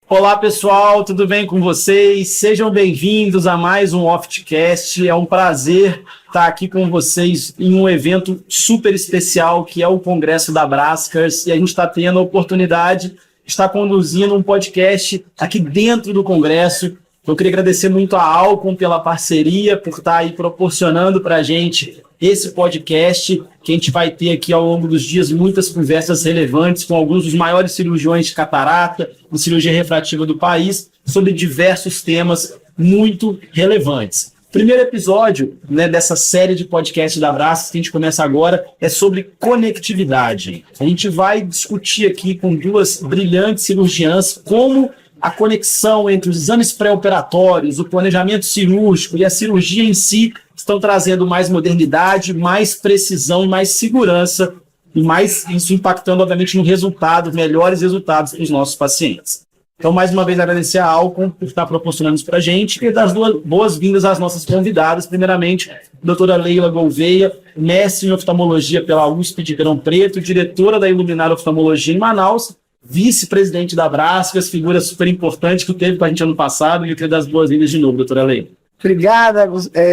Olá, pessoal, tudo bem com vocês? Sejam bem-vindos a mais um Oftcast. É um prazer estar aqui com vocês em um evento super especial, que é o Congresso da Brascars, e a gente está tendo a oportunidade de estar conduzindo um podcast aqui dentro do Congresso. Eu queria agradecer muito a Alcon pela parceria, por estar aí proporcionando para a gente esse podcast, que a gente vai ter aqui ao longo dos dias muitas conversas relevantes com alguns dos maiores cirurgiões de catarata e cirurgia refrativa do país, sobre diversos temas muito relevantes. O primeiro episódio, dessa série de podcasts da Brascars, que a gente começa agora, é sobre conectividade. A gente vai discutir aqui com duas brilhantes cirurgiãs como a conexão entre os exames pré-operatórios, o planejamento cirúrgico e a cirurgia em si estão trazendo mais modernidade, mais precisão e mais segurança, e mais isso impactando, obviamente, no resultado, melhores resultados para os nossos pacientes. Então, mais uma vez, agradecer a Alcon por estar proporcionando isso para a gente e dar as boas-vindas às nossas convidadas. Primeiramente, a doutora Leila Gouveia, mestre em oftalmologia pela USP de Ribeirão Preto, diretora da Iluminar Oftalmologia em Manaus, vice-presidente da Brascars, figura super importante que teve com a gente ano passado, e eu queria dar as boas-vindas de novo, doutora Leila. Obrigada,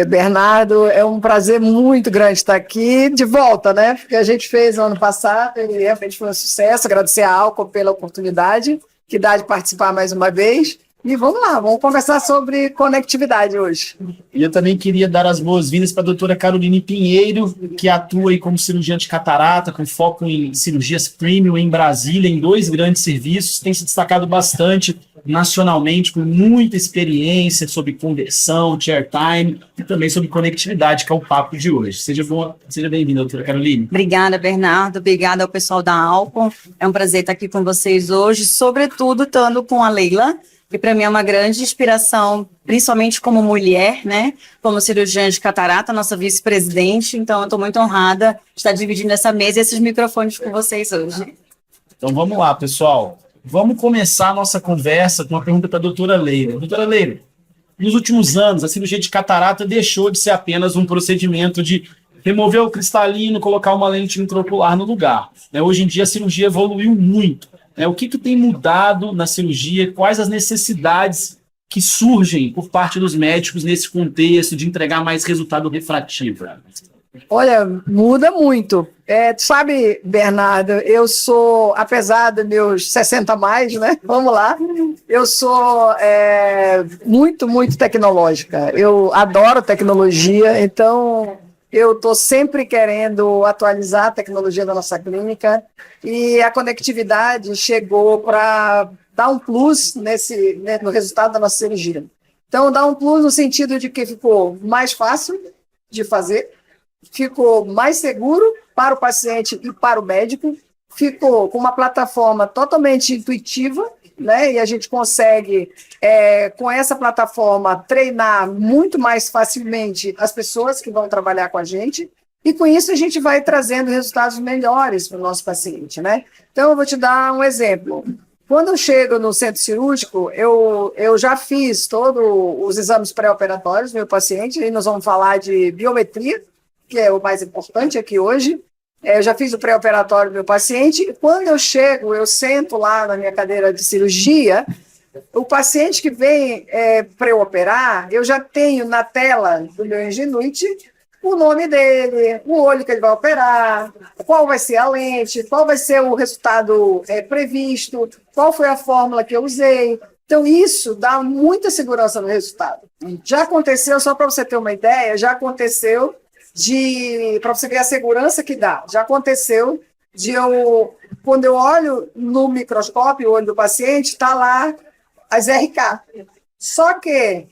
Bernardo. É um prazer muito grande estar aqui de volta, né? Porque a gente fez no ano passado e realmente foi um sucesso. Agradecer a Alcon pela oportunidade que dá de participar mais uma vez. E vamos lá, vamos conversar sobre conectividade hoje. E eu também queria dar as boas-vindas para a doutora Caroline Pinheiro, que atua aí como cirurgiã de catarata, com foco em cirurgias premium em Brasília, em 2 grandes serviços, tem se destacado bastante nacionalmente, com muita experiência sobre conversão, chair time e também sobre conectividade, que é o papo de hoje. Seja bem-vinda, doutora Caroline. Obrigada, Bernardo. Obrigada ao pessoal da Alcon. É um prazer estar aqui com vocês hoje, sobretudo estando com a Leila, que para mim é uma grande inspiração, principalmente como mulher, né? Como cirurgiã de catarata, nossa vice-presidente. Então, eu estou muito honrada de estar dividindo essa mesa e esses microfones com vocês hoje. Então, vamos lá, pessoal. Vamos começar a nossa conversa com uma pergunta para a doutora Leila. Doutora Leila, nos últimos anos, a cirurgia de catarata deixou de ser apenas um procedimento de remover o cristalino, colocar uma lente intraocular no lugar. Hoje em dia, a cirurgia evoluiu muito. O que tem mudado na cirurgia? Quais as necessidades que surgem por parte dos médicos nesse contexto de entregar mais resultado refrativo? Olha, muda muito. Sabe, Bernardo, eu sou, apesar dos meus 60 a mais, né? Vamos lá, eu sou muito, muito tecnológica. Eu adoro tecnologia, então eu estou sempre querendo atualizar a tecnologia da nossa clínica e a conectividade chegou para dar um plus no resultado da nossa cirurgia. Então, dá um plus no sentido de que ficou mais fácil de fazer, ficou mais seguro para o paciente e para o médico, ficou com uma plataforma totalmente intuitiva, né? E a gente consegue, com essa plataforma, treinar muito mais facilmente as pessoas que vão trabalhar com a gente, e com isso a gente vai trazendo resultados melhores para o nosso paciente, né? Então, eu vou te dar um exemplo. Quando eu chego no centro cirúrgico, eu já fiz todos os exames pré-operatórios do meu paciente, e nós vamos falar de biometria, que é o mais importante aqui hoje. Eu já fiz o pré-operatório do meu paciente, e quando eu chego, eu sento lá na minha cadeira de cirurgia, o paciente que vem pré-operar, eu já tenho na tela do meu Ingenuity o nome dele, o olho que ele vai operar, qual vai ser a lente, qual vai ser o resultado previsto, qual foi a fórmula que eu usei. Então, isso dá muita segurança no resultado. Já aconteceu, só para você ter uma ideia, para você ver a segurança que dá, já aconteceu quando eu olho no microscópio o olho do paciente, está lá as RK. Só que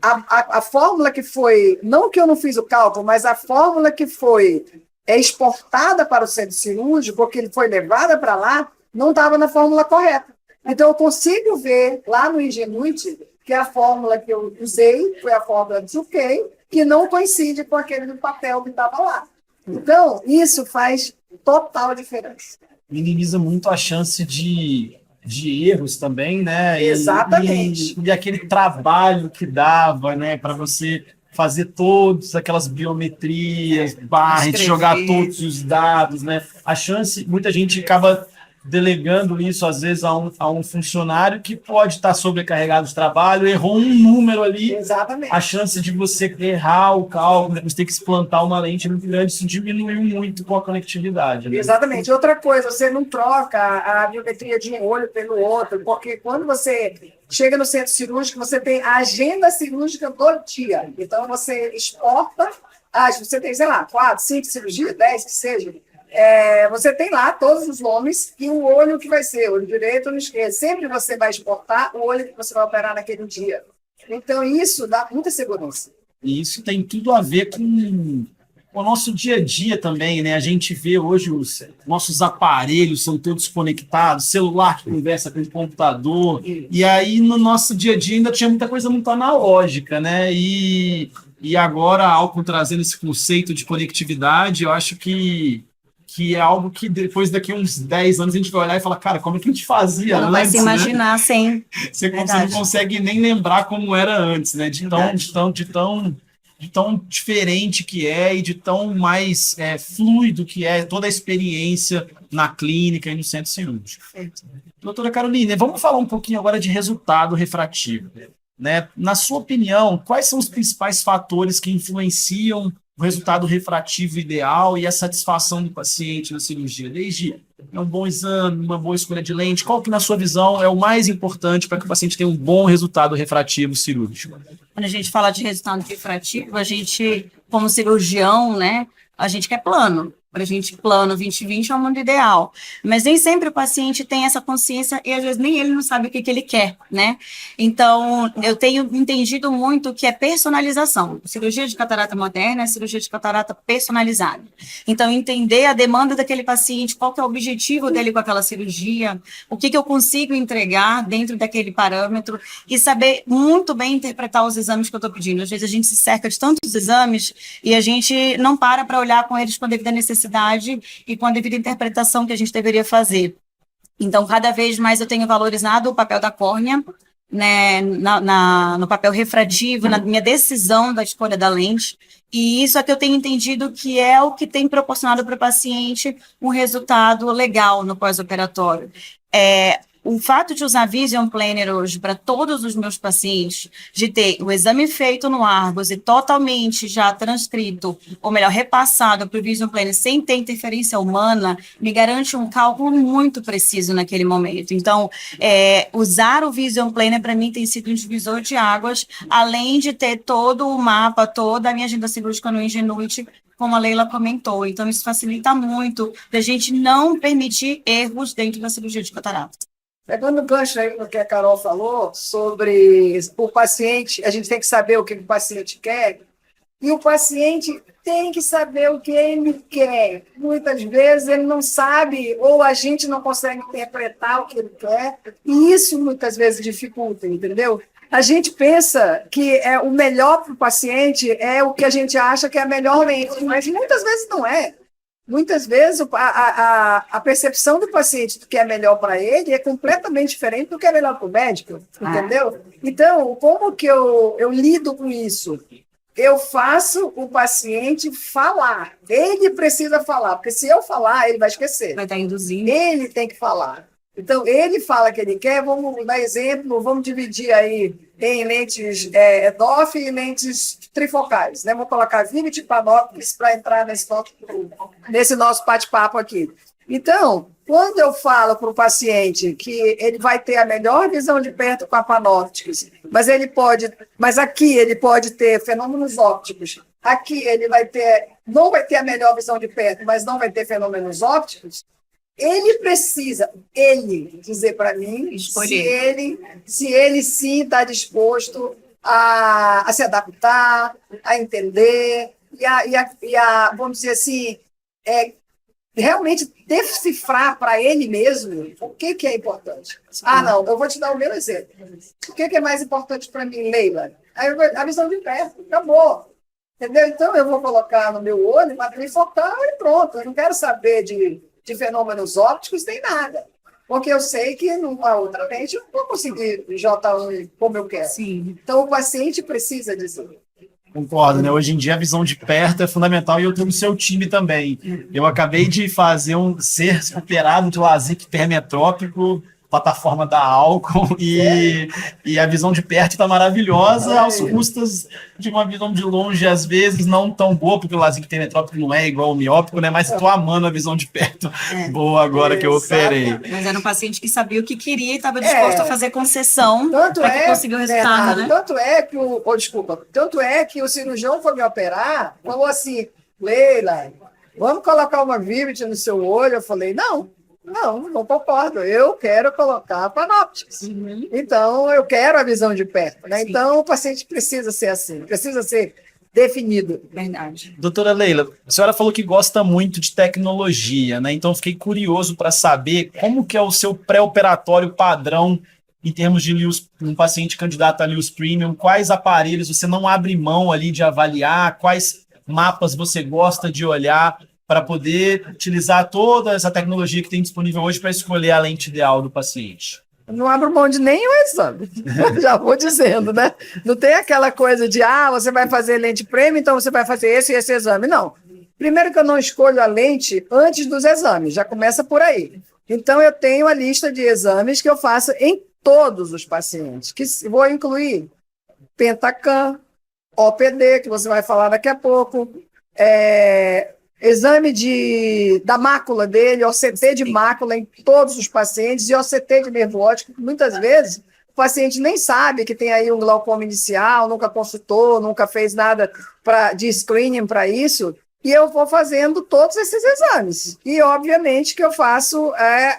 a fórmula que foi, não que eu não fiz o cálculo, mas a fórmula que foi exportada para o centro cirúrgico, porque ele foi levada para lá, não estava na fórmula correta. Então, eu consigo ver lá no Ingenuity que a fórmula que eu usei foi a fórmula de UK, que não coincide com aquele do papel que estava lá. Então, isso faz total diferença. Minimiza muito a chance de erros também, né? Exatamente. E aquele trabalho que dava, né, para você fazer todas aquelas biometrias, jogar todos os dados, né? A chance, muita gente acaba delegando isso, às vezes, a um funcionário que pode estar sobrecarregado de trabalho, errou um número ali, Exatamente. a chance de você errar o cálculo, depois ter que implantar uma lente muito grande, isso diminuiu muito com a conectividade. Né? Exatamente. Outra coisa, você não troca a biometria de um olho pelo outro, porque quando você chega no centro cirúrgico, você tem a agenda cirúrgica do dia. Então, você exporta, você tem, sei lá, 4, 5 cirurgias, 10, que seja. Você tem lá todos os nomes e o olho que vai ser, olho direito ou olho esquerdo. Sempre você vai exportar o olho que você vai operar naquele dia. Então, isso dá muita segurança. E isso tem tudo a ver com o nosso dia a dia também, né? A gente vê hoje os nossos aparelhos são todos conectados, celular que conversa com o computador, e aí no nosso dia a dia ainda tinha muita coisa muito analógica, né? E agora, a Alcon trazendo esse conceito de conectividade, eu acho que é algo que depois daqui a uns 10 anos a gente vai olhar e falar, cara, como é que a gente fazia Não antes, vai se né? imaginar sem. Você não consegue nem lembrar como era antes, né? De tão diferente que é e de tão mais fluido que é toda a experiência na clínica e no centro cirúrgico. Doutora Caroline, vamos falar um pouquinho agora de resultado refrativo. Né? Na sua opinião, quais são os principais fatores que influenciam o resultado refrativo ideal e a satisfação do paciente na cirurgia? Desde um bom exame, uma boa escolha de lente, qual que, na sua visão, é o mais importante para que o paciente tenha um bom resultado refrativo cirúrgico? Quando a gente fala de resultado refrativo, a gente, como cirurgião, né, a gente quer plano. Para a gente, plano 2020 é o mundo ideal. Mas nem sempre o paciente tem essa consciência e, às vezes, nem ele não sabe o que ele quer, né? Então, eu tenho entendido muito que é personalização. Cirurgia de catarata moderna é cirurgia de catarata personalizada. Então, entender a demanda daquele paciente, qual que é o objetivo dele com aquela cirurgia, o que eu consigo entregar dentro daquele parâmetro e saber muito bem interpretar os exames que eu estou pedindo. Às vezes, a gente se cerca de tantos exames e a gente não para olhar com eles com a devida necessidade e com a devida interpretação que a gente deveria fazer. Então, cada vez mais eu tenho valorizado o papel da córnea, né, no papel refrativo, na minha decisão da escolha da lente, e isso é que eu tenho entendido que é o que tem proporcionado para o paciente um resultado legal no pós-operatório. O fato de usar Vision Planner hoje para todos os meus pacientes, de ter o exame feito no Argos e totalmente já transcrito, ou melhor, repassado para o Vision Planner sem ter interferência humana, me garante um cálculo muito preciso naquele momento. Então, usar o Vision Planner para mim tem sido um divisor de águas, além de ter todo o mapa, toda a minha agenda cirúrgica no Ingenuity, como a Leila comentou. Então, isso facilita muito da gente não permitir erros dentro da cirurgia de catarata. Pegando o gancho aí no que a Carol falou sobre o paciente, a gente tem que saber o que o paciente quer, e o paciente tem que saber o que ele quer. Muitas vezes ele não sabe, ou a gente não consegue interpretar o que ele quer, e isso muitas vezes dificulta, entendeu? A gente pensa que o melhor para o paciente é o que a gente acha que é a melhor lente, mas muitas vezes não é. Muitas vezes a percepção do paciente do que é melhor para ele é completamente diferente do que é melhor para o médico, entendeu? Então, como que eu lido com isso? Eu faço o paciente falar. Ele precisa falar, porque se eu falar, ele vai esquecer. Vai estar induzindo. Ele tem que falar. Então, ele fala que ele quer, vamos dar exemplo, vamos dividir aí em lentes DOF e lentes trifocais, né? Vou colocar 20 panópticos para entrar nesse nosso bate-papo aqui. Então, quando eu falo para o paciente que ele vai ter a melhor visão de perto com a panópticos, mas aqui ele pode ter fenômenos ópticos, aqui ele não vai ter a melhor visão de perto, mas não vai ter fenômenos ópticos, ele precisa, dizer para mim se ele sim está disposto a se adaptar, a entender, vamos dizer assim, realmente decifrar para ele mesmo o que é importante. Não, eu vou te dar o meu exemplo. O que é mais importante para mim, Leila? A visão de perto, acabou. Entendeu? Então, eu vou colocar no meu olho uma trifocal e pronto. Eu não quero saber de fenômenos ópticos, nem nada. Porque eu sei que numa outra lente eu não vou conseguir J1 como eu quero. Sim. Então, o paciente precisa dizer. Concordo, né? Hoje em dia a visão de perto é fundamental e eu estou no seu time também. Eu acabei de fazer ser operado de LASIK hipermetrópico, plataforma da Alcon, e a visão de perto está maravilhosa, aos custos de uma visão de longe, às vezes não tão boa, porque o LASIK hipermetrópico não é igual ao miópico, né? Mas estou amando a visão de perto boa agora que eu operei. Mas era um paciente que sabia o que queria e estava disposto a fazer concessão para que conseguiu o resultado, Bernardo, né? Tanto é que o cirurgião foi me operar, falou assim, Leila, vamos colocar uma Vivit no seu olho? Eu falei, não concordo, eu quero colocar a Panoptix. Então, eu quero a visão de perto, né? Sim. Então, o paciente precisa ser assim, precisa ser definido. Verdade. Doutora Leila, a senhora falou que gosta muito de tecnologia, né? Então, fiquei curioso para saber como que é o seu pré-operatório padrão em termos de LEWS, um paciente candidato a LEWS Premium, quais aparelhos você não abre mão ali de avaliar, quais mapas você gosta de olhar para poder utilizar toda essa tecnologia que tem disponível hoje para escolher a lente ideal do paciente? Eu não abro mão de nenhum exame, já vou dizendo, né? Não tem aquela coisa de, você vai fazer lente premium, então você vai fazer esse e esse exame. Não. Primeiro que eu não escolho a lente antes dos exames, já começa por aí. Então, eu tenho a lista de exames que eu faço em todos os pacientes, que vou incluir Pentacam, OPD, que você vai falar daqui a pouco, exame da mácula dele, OCT de mácula em todos os pacientes e OCT de nervo óptico, que muitas vezes o paciente nem sabe que tem aí um glaucoma inicial, nunca consultou, nunca fez nada de screening para isso, e eu vou fazendo todos esses exames. E, obviamente, que eu faço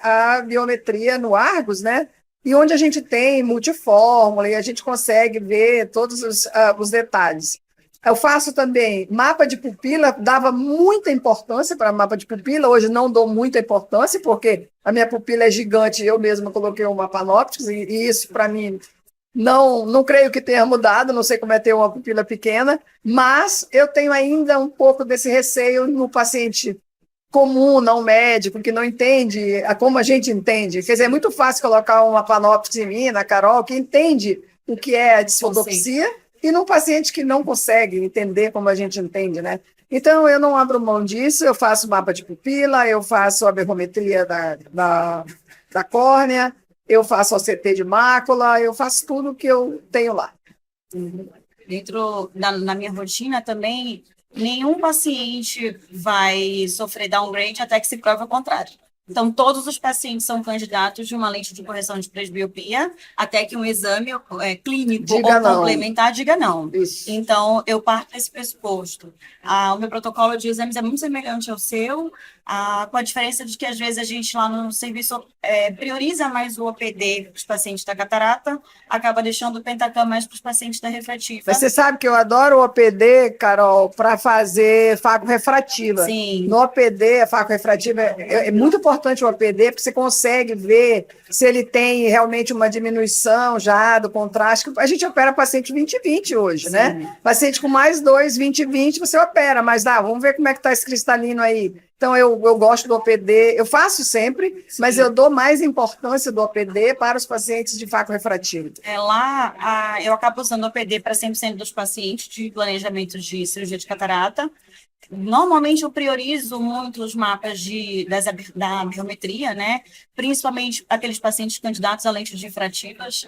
a biometria no Argos, né? E onde a gente tem multifórmula e a gente consegue ver todos os detalhes. Eu faço também mapa de pupila, dava muita importância para mapa de pupila, hoje não dou muita importância, porque a minha pupila é gigante, eu mesma coloquei uma Panoptix, e isso, para mim, não creio que tenha mudado, não sei como é ter uma pupila pequena, mas eu tenho ainda um pouco desse receio no paciente comum, não médico, que não entende como a gente entende. Quer dizer, é muito fácil colocar uma Panoptix em mim, na Carol, que entende o que é a disfotopsia, e num paciente que não consegue entender como a gente entende, né? Então, eu não abro mão disso, eu faço mapa de pupila, eu faço a berrometria da córnea, eu faço OCT de mácula, eu faço tudo que eu tenho lá. Dentro na minha rotina também, nenhum paciente vai sofrer downgrade até que se prove o contrário. Então, todos os pacientes são candidatos de uma lente de correção de presbiopia, até que um exame clínico diga ou não. complementar diga não. Isso. Então, eu parto desse pressuposto. O meu protocolo de exames é muito semelhante ao seu, com a diferença de que, às vezes, a gente lá no serviço prioriza mais o OPD para os pacientes da catarata, acaba deixando o Pentacam mais para os pacientes da refrativa. Mas você sabe que eu adoro o OPD, Carol, para fazer faco refrativa. Sim. No OPD, a faco refrativa, é muito importante o OPD, porque você consegue ver se ele tem realmente uma diminuição já do contraste. A gente opera paciente 20/20 hoje, sim, né? Paciente com mais 2, 20/20, você opera, mas vamos ver como é que está esse cristalino aí. Então, eu gosto do OPD, eu faço sempre, sim, mas eu dou mais importância do OPD para os pacientes de faco refrativo. Eu acabo usando o OPD para 100% dos pacientes de planejamento de cirurgia de catarata. Normalmente, eu priorizo muito os mapas da biometria, né? Principalmente aqueles pacientes candidatos a lentes difrativas.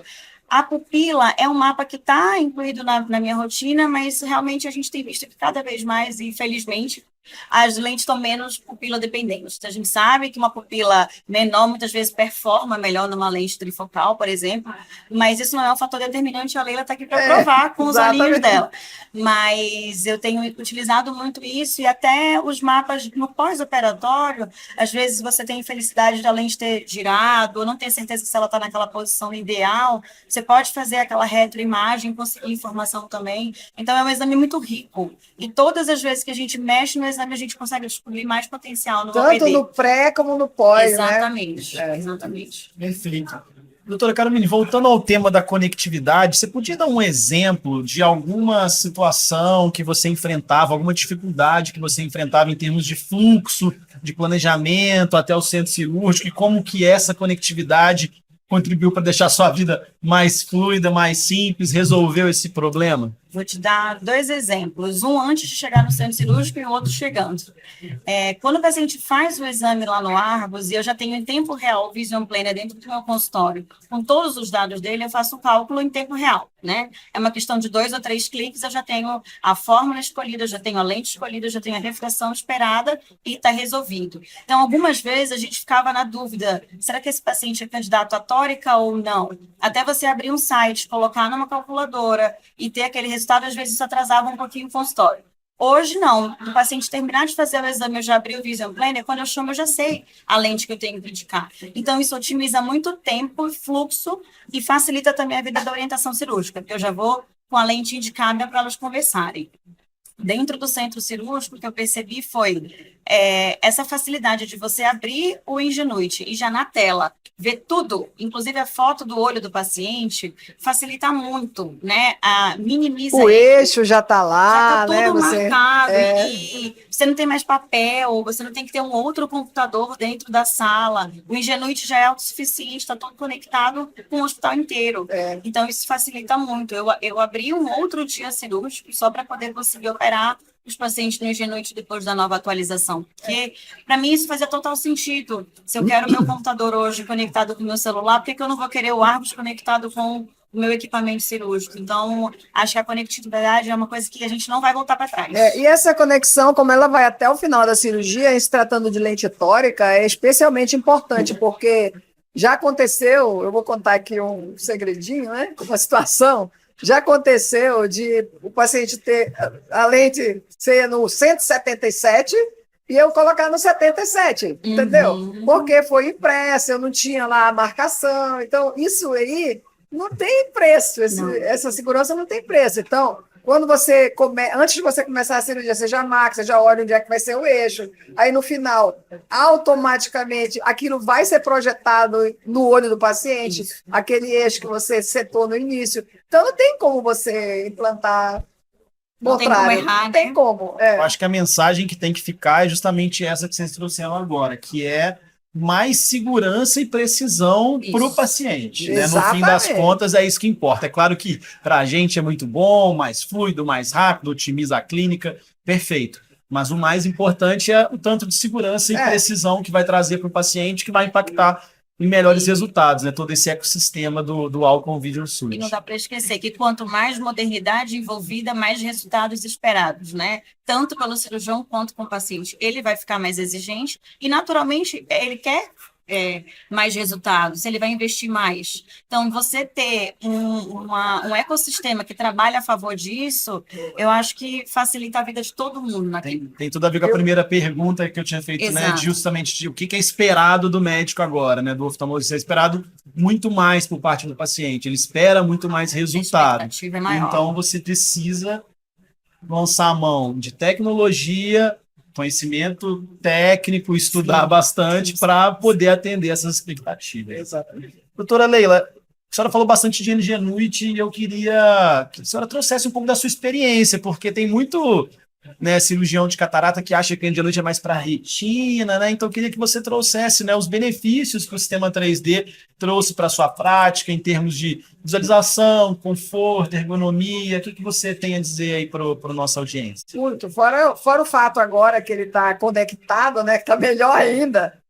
A pupila é um mapa que está incluído na minha rotina, mas realmente a gente tem visto que cada vez mais, e infelizmente, as lentes estão menos pupila dependentes. A gente sabe que uma pupila menor muitas vezes performa melhor numa lente trifocal, por exemplo, mas isso não é um fator determinante, a Leila está aqui para provar com os olhinhos dela. Mas eu tenho utilizado muito isso, e até os mapas no pós-operatório, às vezes você tem infelicidade da lente ter girado, ou não tem certeza se ela está naquela posição ideal, você pode fazer aquela retroimagem, conseguir informação também. Então é um exame muito rico, e todas as vezes que a gente mexe no exame, a gente consegue descobrir mais potencial no tanto OPD. No pré como no pós, exatamente, né? Exatamente. Perfeito. Doutora Carolina, voltando ao tema da conectividade, você podia dar um exemplo de alguma situação que você enfrentava, alguma dificuldade que você enfrentava em termos de fluxo, de planejamento até o centro cirúrgico, e como que essa conectividade contribuiu para deixar a sua vida mais fluida, mais simples, resolveu esse problema? Vou te dar 2 exemplos, um antes de chegar no centro cirúrgico e o outro chegando. Quando o paciente faz o exame lá no Argos, e eu já tenho em tempo real o Vision Planner dentro do meu consultório, com todos os dados dele, eu faço o cálculo em tempo real, né? É uma questão de 2 ou 3 cliques, eu já tenho a fórmula escolhida, eu já tenho a lente escolhida, eu já tenho a refração esperada e está resolvido. Então, algumas vezes a gente ficava na dúvida, será que esse paciente é candidato à tórica ou não? Até você abrir um site, colocar numa calculadora e ter aquele resultado, às vezes isso atrasava um pouquinho o consultório. Hoje, não. O paciente terminar de fazer o exame, eu já abri o Vision Planner, quando eu chamo, eu já sei a lente que eu tenho que indicar. Então, isso otimiza muito tempo e fluxo e facilita também a vida da orientação cirúrgica, porque eu já vou com a lente indicada para elas conversarem. Dentro do centro cirúrgico, o que eu percebi foi essa facilidade de você abrir o Ingenuity e já na tela ver tudo, inclusive a foto do olho do paciente, facilita muito, né? Minimiza O eixo já está lá, já está né? tudo marcado É, e você não tem mais papel, você não tem que ter um outro computador dentro da sala. O Ingenuity já é autossuficiente, está todo conectado com o hospital inteiro. Então, isso facilita muito. Eu abri um outro dia cirúrgico só para poder conseguir operar os pacientes no Ingenuity depois da nova atualização. Porque, para mim, isso fazia total sentido. Se eu quero o meu computador hoje conectado com o meu celular, por que eu não vou querer o Argos conectado com o meu equipamento cirúrgico? Então, acho que a conectividade é uma coisa que a gente não vai voltar para trás. e essa conexão, como ela vai até o final da cirurgia, em se tratando de lente tórica, é especialmente importante, porque já aconteceu, eu vou contar aqui um segredinho, né? Uma situação. Já aconteceu de o paciente ter a lente ser no 177 e eu colocar no 77, entendeu? Porque foi impressa, eu não tinha lá a marcação. Então, isso aí não tem preço, essa segurança não tem preço. Então, quando você antes de você começar a cirurgia, você já marca, você já olha onde é que vai ser o eixo. Aí, no final, automaticamente, aquilo vai ser projetado no olho do paciente, aquele eixo que você setou no início. Então, não tem como você implantar Não tem como errar, não tem né? como. Eu acho que a mensagem que tem que ficar é justamente essa que vocês trouxeram agora, que é mais segurança e precisão para o paciente. Né? No fim das contas, é isso que importa. É claro que para a gente é muito bom, mais fluido, mais rápido, otimiza a clínica, perfeito. Mas o mais importante é o tanto de segurança e precisão que vai trazer para o paciente, que vai impactar em melhores resultados, né? Todo esse ecossistema do Alcon Vision Suite. E não dá para esquecer que quanto mais modernidade envolvida, mais resultados esperados, né? Tanto pelo cirurgião quanto com o paciente. Ele vai ficar mais exigente e, naturalmente, ele quer mais resultados, ele vai investir mais. Então, você ter um ecossistema que trabalha a favor disso, eu acho que facilita a vida de todo mundo naquele. Tem tudo a ver com a primeira pergunta que eu tinha feito, né? Justamente de o que é esperado do médico agora, né? Do oftalmologista. É esperado muito mais por parte do paciente, ele espera muito mais resultado. A expectativa é maior. Então, você precisa lançar a mão de tecnologia, conhecimento técnico, estudar bastante para poder atender essas expectativas. Exatamente. Doutora Leila, a senhora falou bastante de Ingenuity e eu queria que a senhora trouxesse um pouco da sua experiência, porque tem muito, né, cirurgião de catarata que acha que a Ingenuity é mais para retina, né? Então eu queria que você trouxesse, né, os benefícios que o sistema 3D trouxe para a sua prática em termos de visualização, conforto, ergonomia. O que você tem a dizer aí para a nossa audiência? Muito. Fora o fato agora que ele está conectado, né, que está melhor ainda.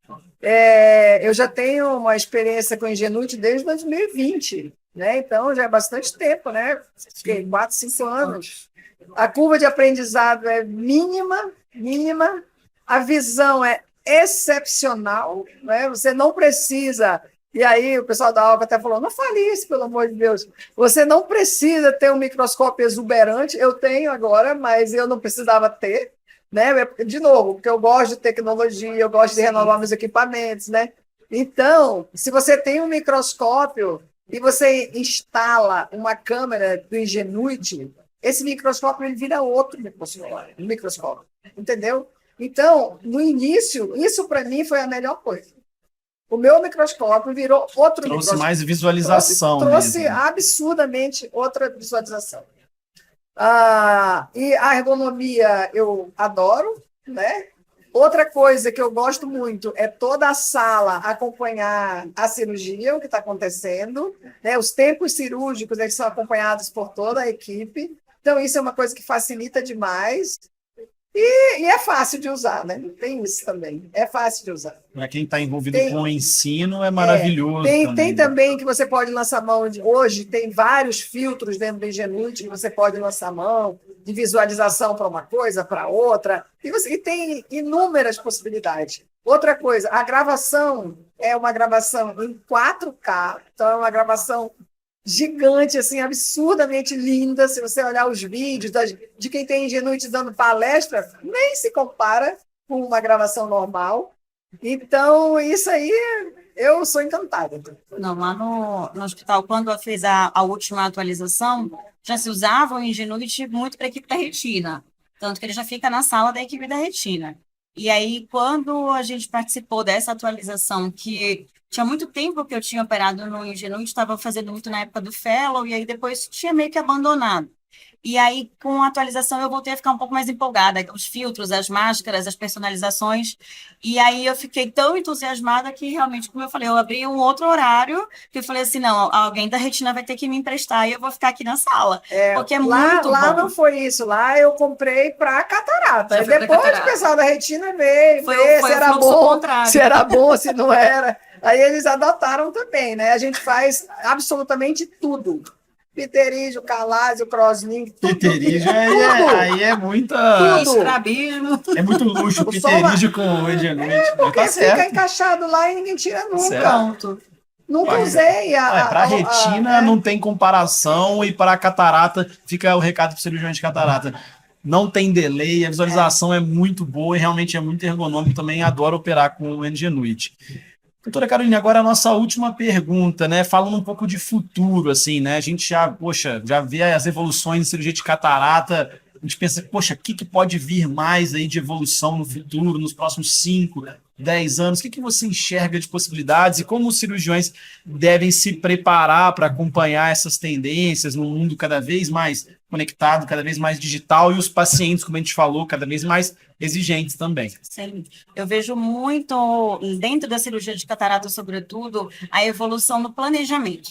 Eu já tenho uma experiência com Ingenuity desde 2020, né? Então já é bastante tempo, né? Fiquei 4, 5 anos. A curva de aprendizado é mínima, a visão é excepcional, né? Você não precisa. E aí o pessoal da Alca até falou, não fale isso, pelo amor de Deus. Você não precisa ter um microscópio exuberante. Eu tenho agora, mas eu não precisava ter. Né? De novo, porque eu gosto de tecnologia, eu gosto de renovar meus equipamentos, né? Então, se você tem um microscópio e você instala uma câmera do Ingenuity, esse microscópio ele vira outro microscópio, entendeu? Então, no início, isso para mim foi a melhor coisa. O meu microscópio virou outro microscópio. Trouxe mais visualização. Trouxe absurdamente outra visualização. E a ergonomia eu adoro, né? Outra coisa que eu gosto muito é toda a sala acompanhar a cirurgia, o que está acontecendo, né? Os tempos cirúrgicos eles são acompanhados por toda a equipe, Então, isso é uma coisa que facilita demais e é fácil de usar, né? Tem isso também. É fácil de usar. Para quem está envolvido Tem- com o ensino, é maravilhoso Tem também. também que você pode lançar mão de. Hoje tem vários filtros dentro do Ingenuity que você pode lançar mão de visualização para uma coisa, para outra. E tem inúmeras possibilidades. Outra coisa, a gravação é uma gravação em 4K, então é uma gravação gigante, assim, absurdamente linda. Se você olhar os vídeos de quem tem Ingenuity dando palestra, nem se compara com uma gravação normal. Então, isso aí, eu sou encantada. Não, lá no hospital, quando eu fiz a última atualização, já se usava o Ingenuity muito para a equipe da retina. Tanto que ele já fica na sala da equipe da retina. E aí, quando a gente participou dessa atualização, que tinha muito tempo que eu tinha operado no Ingenuity, estava fazendo muito na época do Fellow, e aí depois tinha meio que abandonado. E aí, com a atualização, eu voltei a ficar um pouco mais empolgada, os filtros, as máscaras, as personalizações. E aí eu fiquei tão entusiasmada que realmente, como eu falei, eu abri um outro horário, que eu falei assim, não, alguém da retina vai ter que me emprestar e eu vou ficar aqui na sala. Porque é muito lá bom. não foi isso. Lá eu comprei para catarata. Já E foi pra depois catarata. o pessoal da retina veio Foi ver o se era fluxo bom, contrário. se era bom, se não era. Aí eles adotaram também, né? A gente faz absolutamente tudo. Pterígio, calásio, crosslink, tudo. Pterígio, Tudo. aí é muita. Tudo. Estrabismo. É muito luxo, O sol pterígio com o Ingenuity. Porque Tá fica certo. encaixado lá e ninguém tira nunca. Certo. Pronto. Nunca Ué, usei Para retina não tem comparação e para catarata fica o recado para o cirurgião de catarata. Não tem delay, a visualização é muito boa e realmente é muito ergonômico. Também adoro operar com o Ingenuity. Doutora Caroline, agora a nossa última pergunta, né? Falando um pouco de futuro, assim, né? A gente já vê as evoluções em cirurgia de catarata. A gente pensa, poxa, o que pode vir mais aí de evolução no futuro, nos próximos 5, 10 anos? O que você enxerga de possibilidades e como os cirurgiões devem se preparar para acompanhar essas tendências no mundo cada vez mais conectado, cada vez mais digital e os pacientes, como a gente falou, cada vez mais exigentes também. Sim. Eu vejo muito, dentro da cirurgia de catarata, sobretudo, a evolução do planejamento.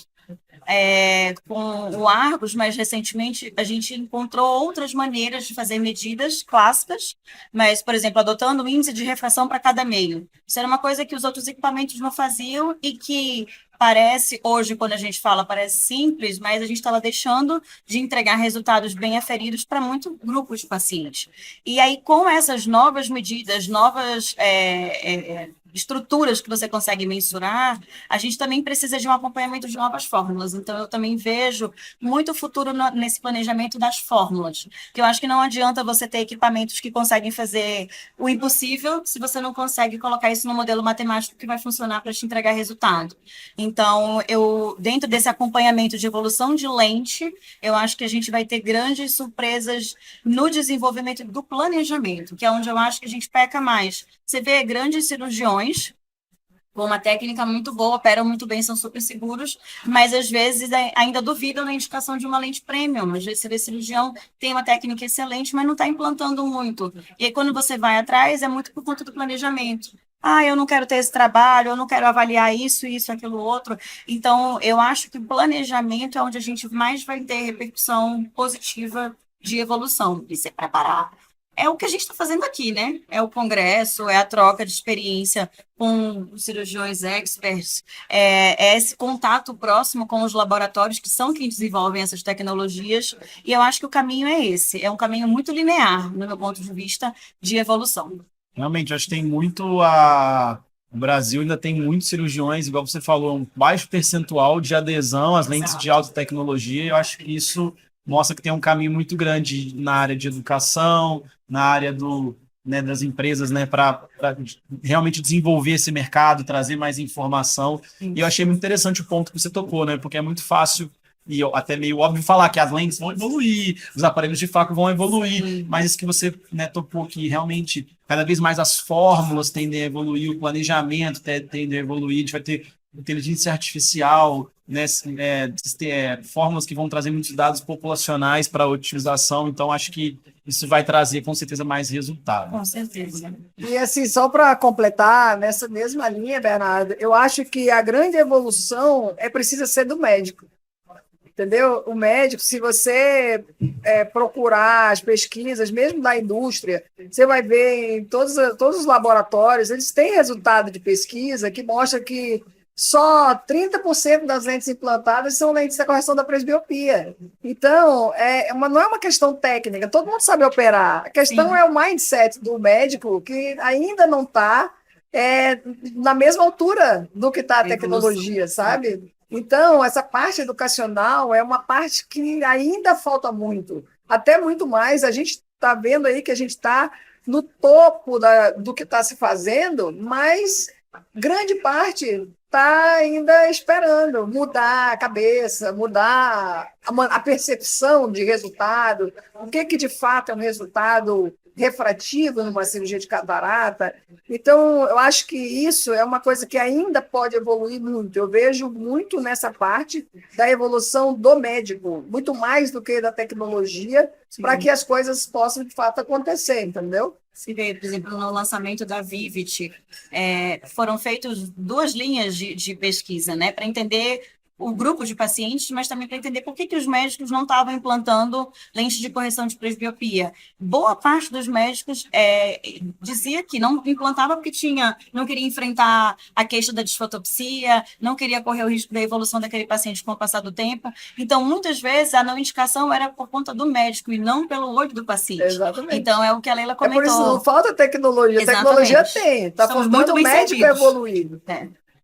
Com o Argos, mais recentemente, a gente encontrou outras maneiras de fazer medidas clássicas, mas, por exemplo, adotando o índice de refração para cada meio. Isso era uma coisa que os outros equipamentos não faziam e que parece, hoje, quando a gente fala, parece simples, mas a gente estava deixando de entregar resultados bem aferidos para muitos grupos de pacientes. E aí, com essas novas medidas, novas estruturas que você consegue mensurar, a gente também precisa de um acompanhamento de novas fórmulas. Então, eu também vejo muito futuro nesse planejamento das fórmulas, que eu acho que não adianta você ter equipamentos que conseguem fazer o impossível se você não consegue colocar isso no modelo matemático que vai funcionar para te entregar resultado. Então, dentro desse acompanhamento de evolução de lente, eu acho que a gente vai ter grandes surpresas no desenvolvimento do planejamento, que é onde eu acho que a gente peca mais. Você vê grandes cirurgiões com uma técnica muito boa, operam muito bem, são super seguros, mas às vezes ainda duvidam da indicação de uma lente premium. Às vezes você vê cirurgião, tem uma técnica excelente, mas não está implantando muito. E aí quando você vai atrás, é muito por conta do planejamento. Eu não quero ter esse trabalho, eu não quero avaliar isso, aquilo, outro. Então, eu acho que o planejamento é onde a gente mais vai ter repercussão positiva de evolução, de se preparar. É o que a gente está fazendo aqui, né? É o congresso, é a troca de experiência com os cirurgiões experts, é esse contato próximo com os laboratórios que são quem desenvolvem essas tecnologias, e eu acho que o caminho é esse, é um caminho muito linear, no meu ponto de vista, de evolução. Realmente, acho que tem muito O Brasil ainda tem muitos cirurgiões, igual você falou, um baixo percentual de adesão às lentes de alta tecnologia, e eu acho que isso mostra que tem um caminho muito grande na área de educação, na área das empresas, né, para realmente desenvolver esse mercado, trazer mais informação. E eu achei muito interessante o ponto que você tocou, né, porque é muito fácil e até meio óbvio falar que as lentes vão evoluir, os aparelhos de faco vão evoluir, mas isso que você, né, tocou que realmente cada vez mais as fórmulas tendem a evoluir, o planejamento tende a evoluir, a gente vai ter inteligência artificial, né, fórmulas que vão trazer muitos dados populacionais para a otimização, então acho que isso vai trazer com certeza mais resultado. Com certeza. E assim, só para completar, nessa mesma linha, Bernardo, eu acho que a grande evolução precisa ser do médico. entendeu? O médico, se você procurar as pesquisas, mesmo da indústria, você vai ver em todos os laboratórios, eles têm resultado de pesquisa que mostra que só 30% das lentes implantadas são lentes da correção da presbiopia. Então, não é uma questão técnica, todo mundo sabe operar. A questão Sim. é o mindset do médico, que ainda não está na mesma altura do que está a tecnologia, sabe? Então, essa parte educacional é uma parte que ainda falta muito, até muito mais. A gente está vendo aí que a gente está no topo do que está se fazendo, mas grande parte está ainda esperando mudar a cabeça, mudar a percepção de resultado, o que de fato é um resultado refrativo numa cirurgia de catarata. Então, eu acho que isso é uma coisa que ainda pode evoluir muito. Eu vejo muito nessa parte da evolução do médico, muito mais do que da tecnologia, para que as coisas possam, de fato, acontecer, entendeu? Se vê, por exemplo, no lançamento da Vivit, foram feitas 2 linhas de pesquisa, né, para entender o grupo de pacientes, mas também para entender por que os médicos não estavam implantando lentes de correção de presbiopia. Boa parte dos médicos dizia que não implantava porque não queria enfrentar a queixa da disfotopsia, não queria correr o risco da evolução daquele paciente com o passar do tempo. Então, muitas vezes, a não indicação era por conta do médico e não pelo olho do paciente. Exatamente. Então, é o que a Leila comentou. É por isso não falta tecnologia. Exatamente. Tecnologia tem. Está faltando o médico evoluído.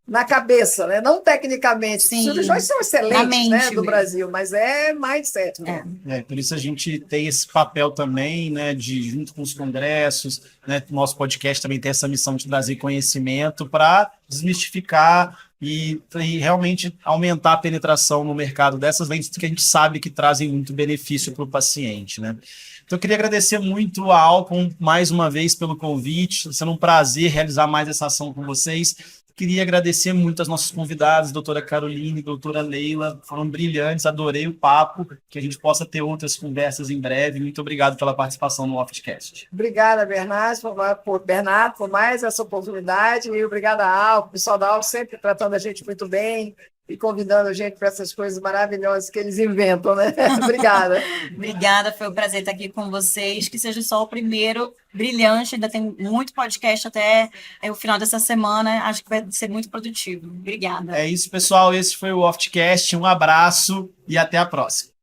Na cabeça, né? Não tecnicamente. Os cirurgiões são excelentes, né, do Brasil, mas é mindset. Né? Por isso a gente tem esse papel também, né, junto com os congressos, né, nosso podcast também tem essa missão de trazer conhecimento para desmistificar e realmente aumentar a penetração no mercado dessas lentes que a gente sabe que trazem muito benefício para o paciente, né? Então, eu queria agradecer muito a Alcon mais uma vez pelo convite, sendo um prazer realizar mais essa ação com vocês. Queria agradecer muito as nossas convidadas, doutora Caroline, doutora Leila, foram brilhantes, adorei o papo, que a gente possa ter outras conversas em breve. Muito obrigado pela participação no Oftcast. Obrigada, Bernardo, por mais essa oportunidade, e obrigada ao pessoal da Alcon, sempre tratando a gente muito bem e convidando a gente para essas coisas maravilhosas que eles inventam, né? Obrigada. Obrigada, foi um prazer estar aqui com vocês, que seja só o primeiro brilhante, ainda tem muito podcast até o final dessa semana, acho que vai ser muito produtivo. Obrigada. É isso, pessoal, esse foi o Oftcast, um abraço e até a próxima.